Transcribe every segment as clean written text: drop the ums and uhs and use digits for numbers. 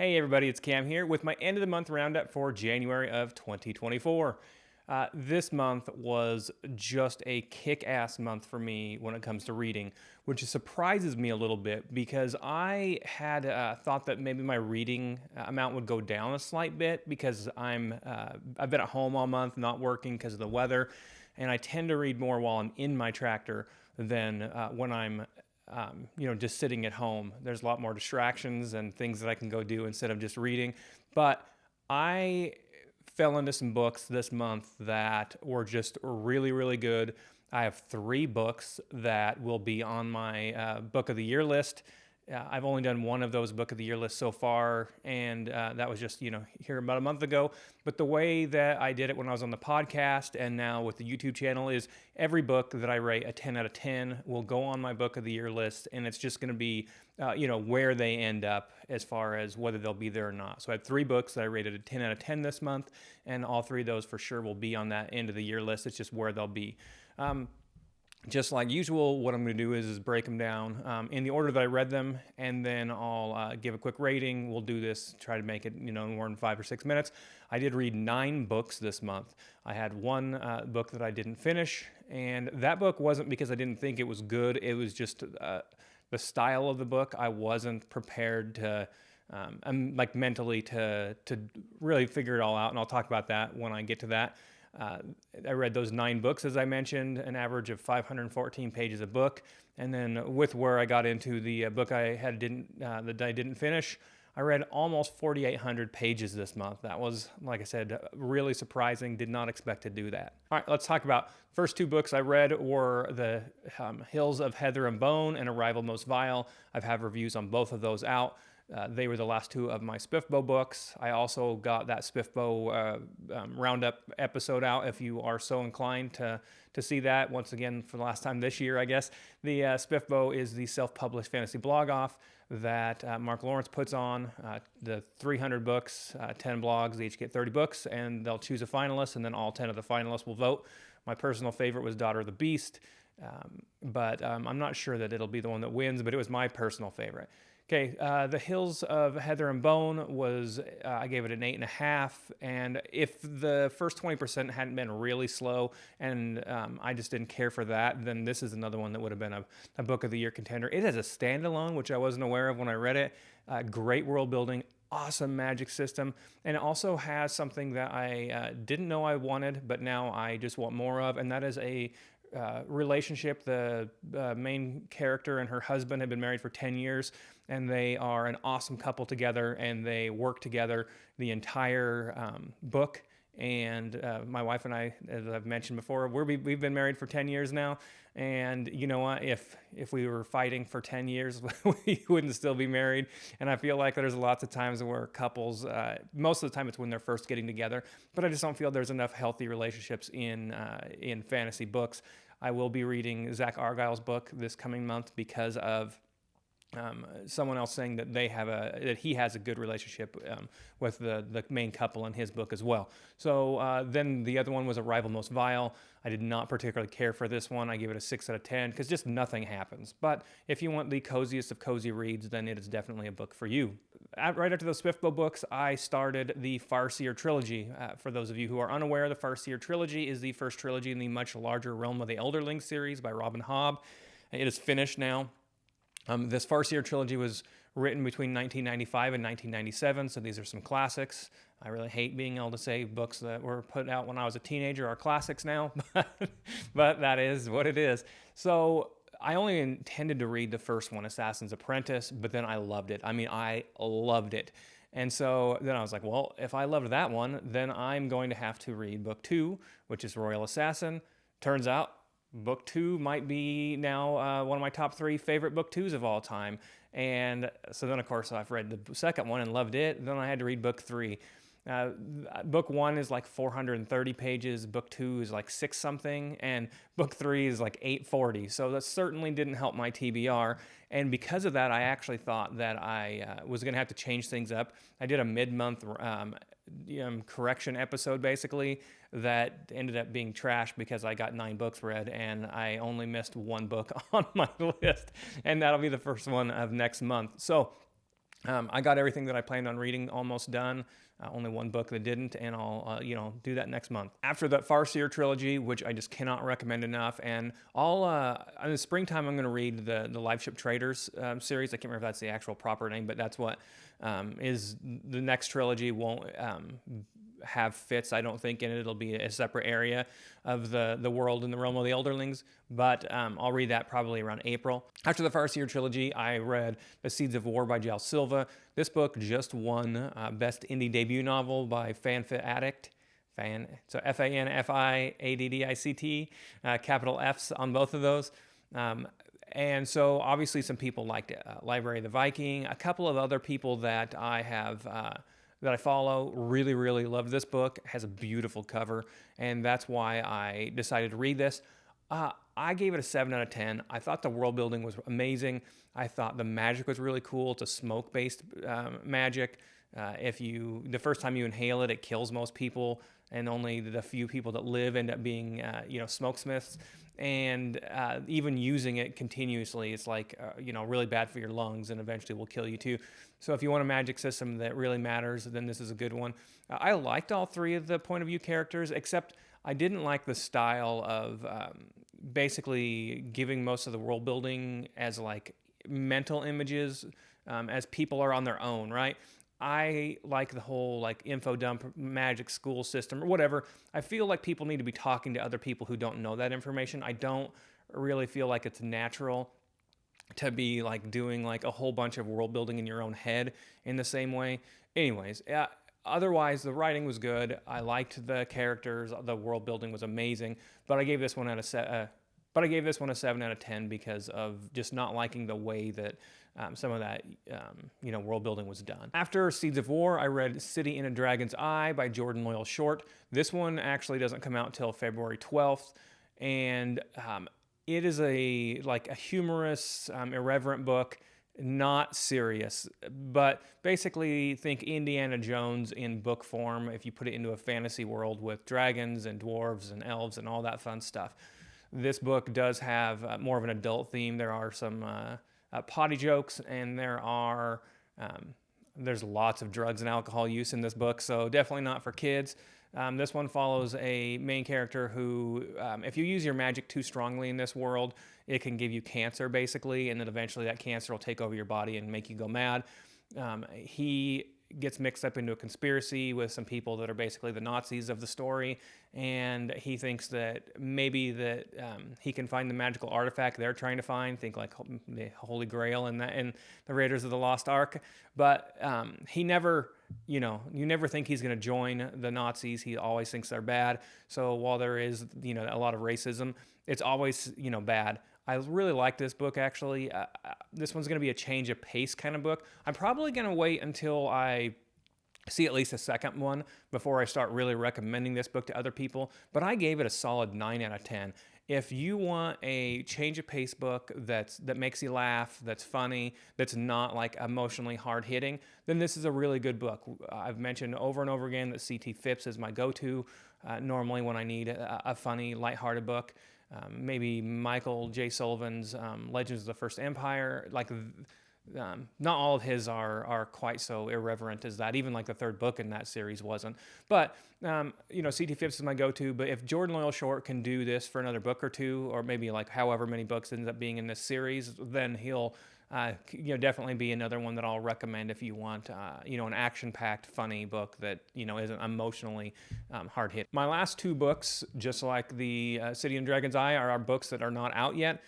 Hey everybody, it's Cam here with my end of the month roundup for January of 2024. This month was just a kick-ass month for me when it comes to reading, which surprises me a little bit because I had thought that maybe my reading amount would go down a slight bit because I've been at home all month, not working because of the weather, and I tend to read more while I'm in my tractor than when I'm just sitting at home. There's a lot more distractions and things that I can go do instead of just reading. But I fell into some books this month that were just really, really good. I have 3 books that will be on my book of the year list. I've only done one of those book of the year lists so far, and that was just, here about a month ago. But the way that I did it when I was on the podcast and now with the YouTube channel is every book that I rate a 10 out of 10 will go on my book of the year list, and it's just going to be, where they end up as far as whether they'll be there or not. So I have 3 books that I rated a 10 out of 10 this month, and all 3 of those for sure will be on that end of the year list. It's just where they'll be. Just like usual, what I'm going to do is break them down in the order that I read them, and then I'll give a quick rating. We'll do this, try to make it more than 5 or 6 minutes. I did read 9 books this month. I had one book that I didn't finish, and that book wasn't because I didn't think it was good. It was just the style of the book. I wasn't prepared to mentally to really figure it all out, and I'll talk about that when I get to that. I read those 9 books, as I mentioned, an average of 514 pages a book. And then with where I got into the book that I didn't finish, I read almost 4,800 pages this month. That was, like I said, really surprising. Did not expect to do that. All right, let's talk about first 2 books I read were The Hills of Heather and Bone and Arrival Most Vile. I've had reviews on both of those out. They were the last 2 of my Spiffbo books. I also got that Spiffbo Roundup episode out if you are so inclined to see that. Once again, for the last time this year, I guess. The Spiffbo is the self-published fantasy blog off that Mark Lawrence puts on. The 300 books, 10 blogs, they each get 30 books, and they'll choose a finalist, and then all 10 of the finalists will vote. My personal favorite was Daughter of the Beast, but I'm not sure that it'll be the one that wins, but it was my personal favorite. Okay, The Hills of Heather and Bone was, I gave it an 8.5, and if the first 20% hadn't been really slow and I just didn't care for that, then this is another one that would have been a Book of the Year contender. It has a standalone, which I wasn't aware of when I read it. Great world building, awesome magic system, and it also has something that I didn't know I wanted, but now I just want more of, and that is a relationship. The main character and her husband have been married for 10 years, and they are an awesome couple together, and they work together the entire book. And my wife and I, as I've mentioned before, we've been married for 10 years now. And you know what? If we were fighting for 10 years, we wouldn't still be married. And I feel like there's lots of times where couples, most of the time it's when they're first getting together, but I just don't feel there's enough healthy relationships in fantasy books. I will be reading Zach Argyle's book this coming month because of someone else saying that that he has a good relationship with the main couple in his book as well. So then the other one was Arrival Most Vile. I did not particularly care for this one. I gave it a 6 out of 10 because just nothing happens. But if you want the coziest of cozy reads, then it is definitely a book for you. Right after those Spiffbo books, I started the Far Seer Trilogy. For those of you who are unaware, the Far Seer Trilogy is the first trilogy in the much larger Realm of the Elderling series by Robin Hobb. It is finished now. This Far Seer Trilogy was written between 1995 and 1997, so these are some classics. I really hate being able to say books that were put out when I was a teenager are classics now, but that is what it is. So I only intended to read the first one, Assassin's Apprentice, but then I loved it. I mean, I loved it. And so then I was like, well, if I loved that one, then I'm going to have to read book 2, which is Royal Assassin. Turns out, book 2 might be now one of my top 3 favorite book 2s of all time. And so then, of course, I've read the second one and loved it. Then I had to read book 3. Book 1 is like 430 pages. Book 2 is like 6 something. And book 3 is like 840. So that certainly didn't help my TBR. And because of that, I actually thought that I was going to have to change things up. I did a mid-month correction episode, basically, that ended up being trash because I got 9 books read and I only missed 1 book on my list. And that'll be the first one of next month. So I got everything that I planned on reading almost done. Only one book that didn't, and I'll do that next month. After that Far Seer Trilogy, which I just cannot recommend enough, and in the springtime I'm going to read the Live Ship Traders series. I can't remember if that's the actual proper name, but that's what is the next trilogy. Won't have Fitz, I don't think, in it. It'll be a separate area of the world in the realm of the Elderlings, but I'll read that probably around April. After the Far Seer Trilogy, I read The Seeds of War by Jal Silva. This book just won Best Indie Debut Novel by Fanfit Addict. So FANFIADDICT, capital F's on both of those. And so obviously some people liked it. Library of the Viking, a couple of other people that I have that I follow really, really love this book. It has a beautiful cover, and that's why I decided to read this. I gave it a 7 out of 10. I thought the world building was amazing. I thought the magic was really cool. It's a smoke-based magic. The first time you inhale it, it kills most people, and only the few people that live end up being, smokesmiths. And even using it continuously, it's like, really bad for your lungs, and eventually will kill you too. So if you want a magic system that really matters, then this is a good one. I liked all three of the point of view characters, except I didn't like the style of basically giving most of the world building as like mental images, as people are on their own, right? I like the whole like info dump magic school system or whatever. I feel like people need to be talking to other people who don't know that information. I don't really feel like it's natural to be like doing like a whole bunch of world building in your own head in the same way. Anyways, otherwise the writing was good. I liked the characters. The world building was amazing. But I gave this one a 7 out of 10 because of just not liking the way that some of that world building was done. After Seeds of War, I read City in a Dragon's Eye by Jordan Loyal Short. This one actually doesn't come out till February 12th, and it is a humorous, irreverent book, not serious, but basically think Indiana Jones in book form if you put it into a fantasy world with dragons and dwarves and elves and all that fun stuff. This book does have more of an adult theme. There are some potty jokes, and there's lots of drugs and alcohol use in this book, so definitely not for kids. This one follows a main character who, if you use your magic too strongly in this world, it can give you cancer, basically, and then eventually that cancer will take over your body and make you go mad. He gets mixed up into a conspiracy with some people that are basically the Nazis of the story, and he thinks that maybe that he can find the magical artifact they're trying to find, think like the Holy Grail and the Raiders of the Lost Ark, but he never, you never think he's going to join the Nazis. He always thinks they're bad. So while there is, a lot of racism, it's always, bad. I really like this book, actually. This one's going to be a change of pace kind of book. I'm probably going to wait until I see at least a second one before I start really recommending this book to other people. But I gave it a solid 9 out of 10. If you want a change of pace book that makes you laugh, that's funny, that's not like emotionally hard hitting, then this is a really good book. I've mentioned over and over again that C.T. Phipps is my go-to normally when I need a funny, lighthearted book. Maybe Michael J. Sullivan's Legends of the First Empire. Not all of his are quite so irreverent as that. Even like the third book in that series wasn't. But C.T. Phipps is my go-to. But if Jordan Loyal Short can do this for another book or two, or maybe like however many books ends up being in this series, then he'll definitely be another one that I'll recommend if you want an action-packed, funny book that isn't emotionally hard hit. My last two books, just like the City in Dragon's Eye, are books that are not out yet.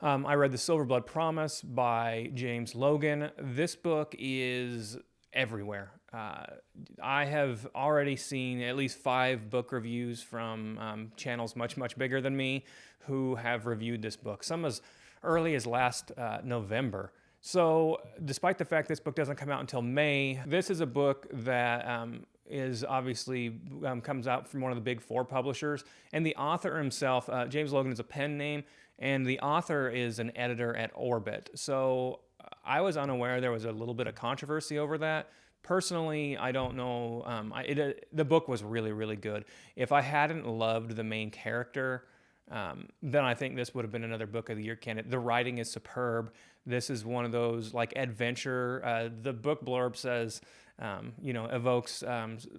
I read The Silverblood Promise by James Logan. This book is everywhere. I have already seen at least 5 book reviews from channels much, much bigger than me who have reviewed this book. Some as early as last November. So despite the fact this book doesn't come out until May, this is a book that is obviously comes out from one of the big 4 publishers. And the author himself, James Logan, is a pen name, and the author is an editor at Orbit. So I was unaware there was a little bit of controversy over that. Personally, I don't know. The book was really, really good. If I hadn't loved the main character, then I think this would have been another book of the year candidate. The writing is superb. This is one of those like adventure. The book blurb says, evokes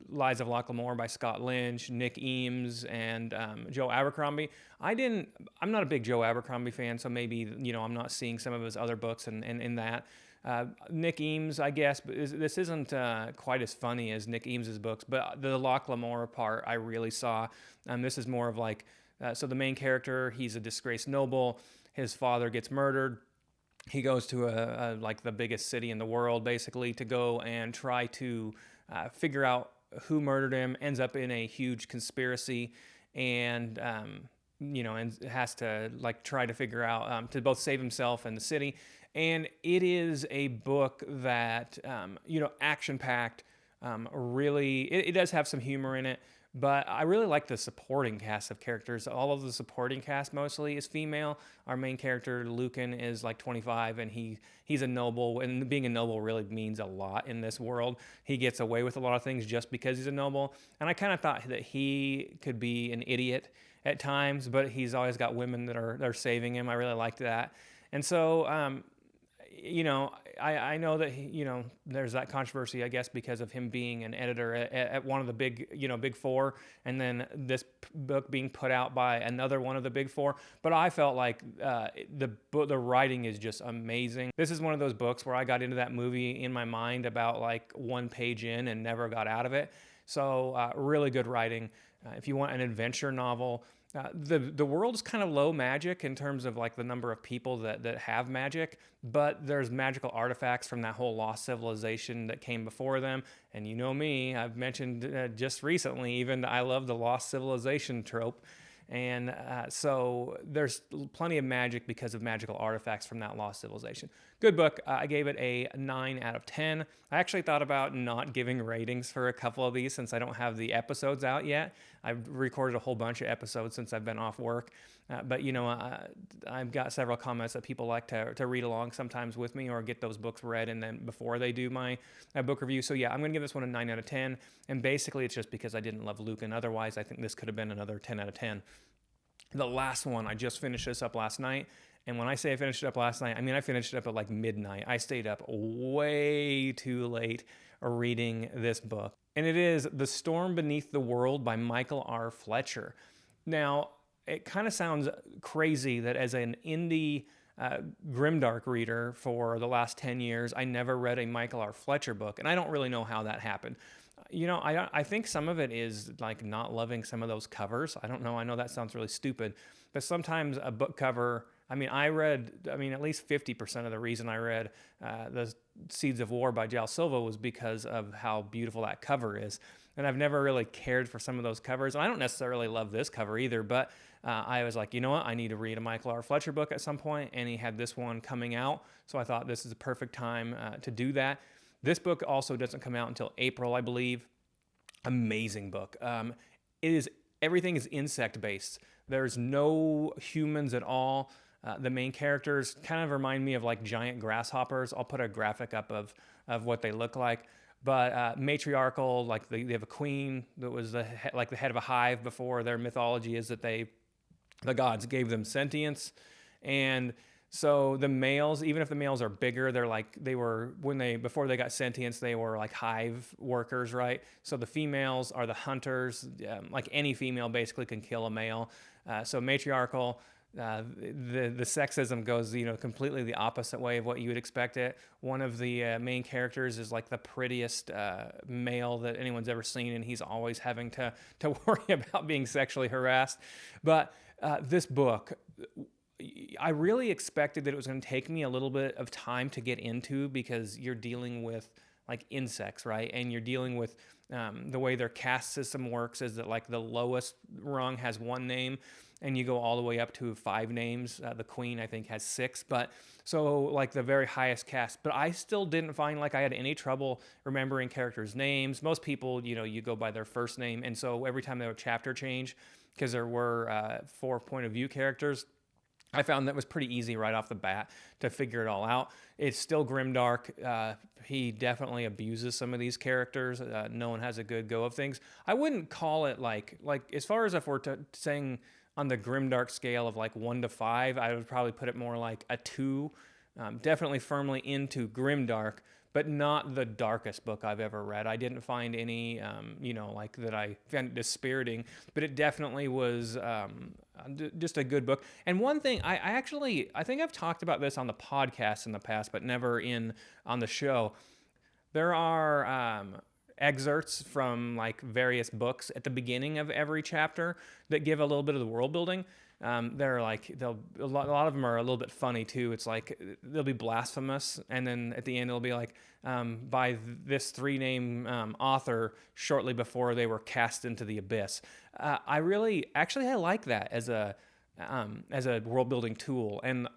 Lies of Locke Lamore by Scott Lynch, Nick Eames, and Joe Abercrombie. I'm not a big Joe Abercrombie fan, so maybe, I'm not seeing some of his other books and in that. Nick Eames, I guess, but this isn't quite as funny as Nick Eames's books, but the Locke Lamore part I really saw. This is more of like, so the main character, he's a disgraced noble. His father gets murdered. He goes to like the biggest city in the world, basically, to go and try to figure out who murdered him. Ends up in a huge conspiracy, and and has to like try to figure out to both save himself and the city. And it is a book that action packed. Really, it does have some humor in it. But I really like the supporting cast of characters. All of the supporting cast mostly is female. Our main character, Lucan, is like 25, and he's a noble. And being a noble really means a lot in this world. He gets away with a lot of things just because he's a noble. And I kind of thought that he could be an idiot at times, but he's always got women that are saving him. I really liked that. And so, I know that there's that controversy, I guess, because of him being an editor at one of the big four, and then this book being put out by another one of the big four. But I felt like the writing is just amazing. This is one of those books where I got into that movie in my mind about like one page in and never got out of it. So really good writing. If you want an adventure novel. The world is kind of low magic in terms of like the number of people that have magic, but there's magical artifacts from that whole lost civilization that came before them. And you know me, I've mentioned just recently even I love the lost civilization trope. And so there's plenty of magic because of magical artifacts from that lost civilization. Good book. I gave it a 9 out of 10. I actually thought about not giving ratings for a couple of these since I don't have the episodes out yet. I've recorded a whole bunch of episodes since I've been off work. But I've got several comments that people like to read along sometimes with me or get those books read and then before they do my book review. So yeah, I'm going to give this one a 9 out of 10. And basically it's just because I didn't love Lucan. Otherwise, I think this could have been another 10 out of 10. The last one, I just finished this up last night. And when I say I finished it up last night, I mean I finished it up at like midnight. I stayed up way too late reading this book. And it is The Storm Beneath the World by Michael R. Fletcher. Now, it kind of sounds crazy that as an indie grimdark reader for the last 10 years, I never read a Michael R. Fletcher book. And I don't really know how that happened. I think some of it is like not loving some of those covers. I don't know. I know that sounds really stupid, but sometimes a book cover, at least 50% of the reason I read The Seeds of War by Jal Silva was because of how beautiful that cover is. And I've never really cared for some of those covers. And I don't necessarily love this cover either, but I was like, you know what? I need to read a Michael R. Fletcher book at some point, and he had this one coming out. So I thought this is a perfect time to do that. This book also doesn't come out until April, I believe. Amazing book. Everything is insect based. There's no humans at all. The main characters kind of remind me of like giant grasshoppers. I'll put a graphic up of what they look like. But matriarchal, like they have a queen that was the head of a hive before. Their mythology is that the gods gave them sentience, and so the males, even if the males are bigger, before they got sentience, they were like hive workers, right? So the females are the hunters. Like any female basically can kill a male. So matriarchal, the sexism goes, completely the opposite way of what you would expect it. One of the main characters is like the prettiest male that anyone's ever seen, and he's always having to worry about being sexually harassed. But this book, I really expected that it was going to take me a little bit of time to get into because you're dealing with like insects, right? And you're dealing with the way their caste system works is that like the lowest rung has one name and you go all the way up to 5 names. The queen, I think, has 6, but so like the very highest caste. But I still didn't find like I had any trouble remembering characters' names. Most people, you go by their first name. And so every time there was a chapter change, because there were 4 point of view characters, I found that was pretty easy right off the bat to figure it all out. It's still grimdark. He definitely abuses some of these characters. No one has a good go of things. I wouldn't call it like as far as if we're saying on the grimdark scale of like 1 to 5, I would probably put it more like a 2. Definitely firmly into grimdark, but not the darkest book I've ever read. I didn't find any, like that I found dispiriting, but it definitely was just a good book. And one thing, I think I've talked about this on the podcast in the past, but never on the show. There are excerpts from like various books at the beginning of every chapter that give a little bit of the world building. They're like a lot of them are a little bit funny too. It's like they'll be blasphemous, and then at the end it'll be like by this 3-name author shortly before they were cast into the abyss. I like that as a world building tool, and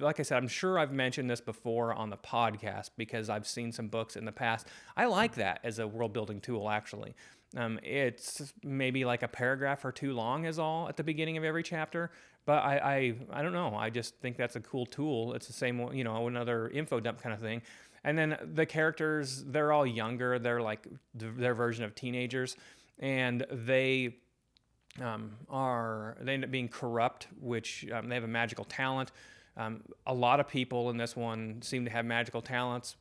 like I said, I'm sure I've mentioned this before on the podcast because I've seen some books in the past. I like that as a world building tool, actually. It's maybe like a paragraph or 2 long is all at the beginning of every chapter, but I don't know. I just think that's a cool tool. It's the same, another info dump kind of thing. And then the characters, they're all younger. They're like their version of teenagers, and they end up being corrupt, which they have a magical talent. A lot of people in this one seem to have magical talents.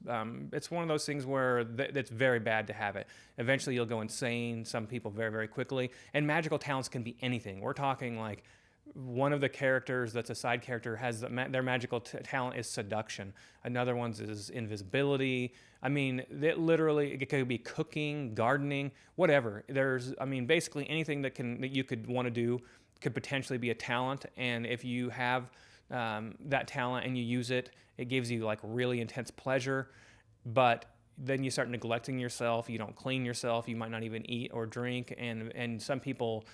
It's one of those things where it's very bad to have it. Eventually you'll go insane, some people very, very quickly. And magical talents can be anything. We're talking like one of the characters that's a side character has their magical talent is seduction. Another one's is invisibility. I mean, it could be cooking, gardening, whatever. Basically anything that you could want to do could potentially be a talent. And if you have that talent and you use it, it gives you like really intense pleasure, but then you start neglecting yourself. You don't clean yourself. You might not even eat or drink. And some people,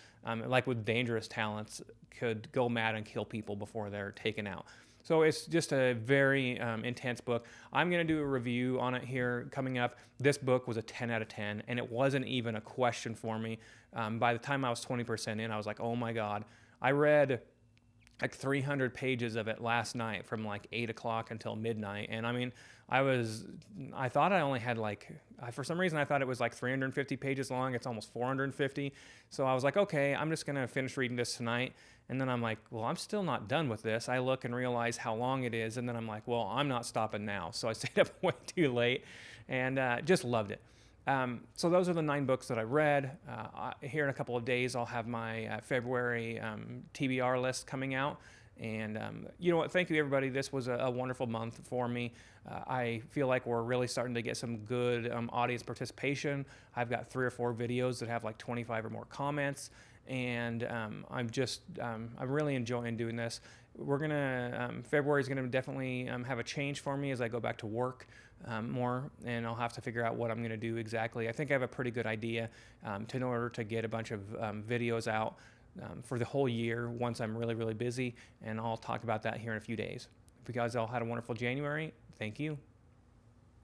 like with dangerous talents, could go mad and kill people before they're taken out. So it's just a very intense book. I'm going to do a review on it here coming up. This book was a 10 out of 10, and it wasn't even a question for me. By the time I was 20% in, I was like, oh my God. I read like 300 pages of it last night from like 8 o'clock until midnight. And I mean, I thought I only had for some reason I thought it was like 350 pages long. It's almost 450. So I was like, okay, I'm just going to finish reading this tonight. And then I'm like, well, I'm still not done with this. I look and realize how long it is. And then I'm like, well, I'm not stopping now. So I stayed up way too late and just loved it. So those are the 9 books that I read. Here in a couple of days, I'll have my February TBR list coming out. And you know what? Thank you, everybody. This was a wonderful month for me. I feel like we're really starting to get some good audience participation. I've got 3 or 4 videos that have like 25 or more comments. And I'm really enjoying doing this. February is gonna definitely have a change for me as I go back to work more, and I'll have to figure out what I'm gonna do exactly. I think I have a pretty good idea in order to get a bunch of videos out for the whole year once I'm really, really busy, and I'll talk about that here in a few days. If you guys all had a wonderful January, thank you.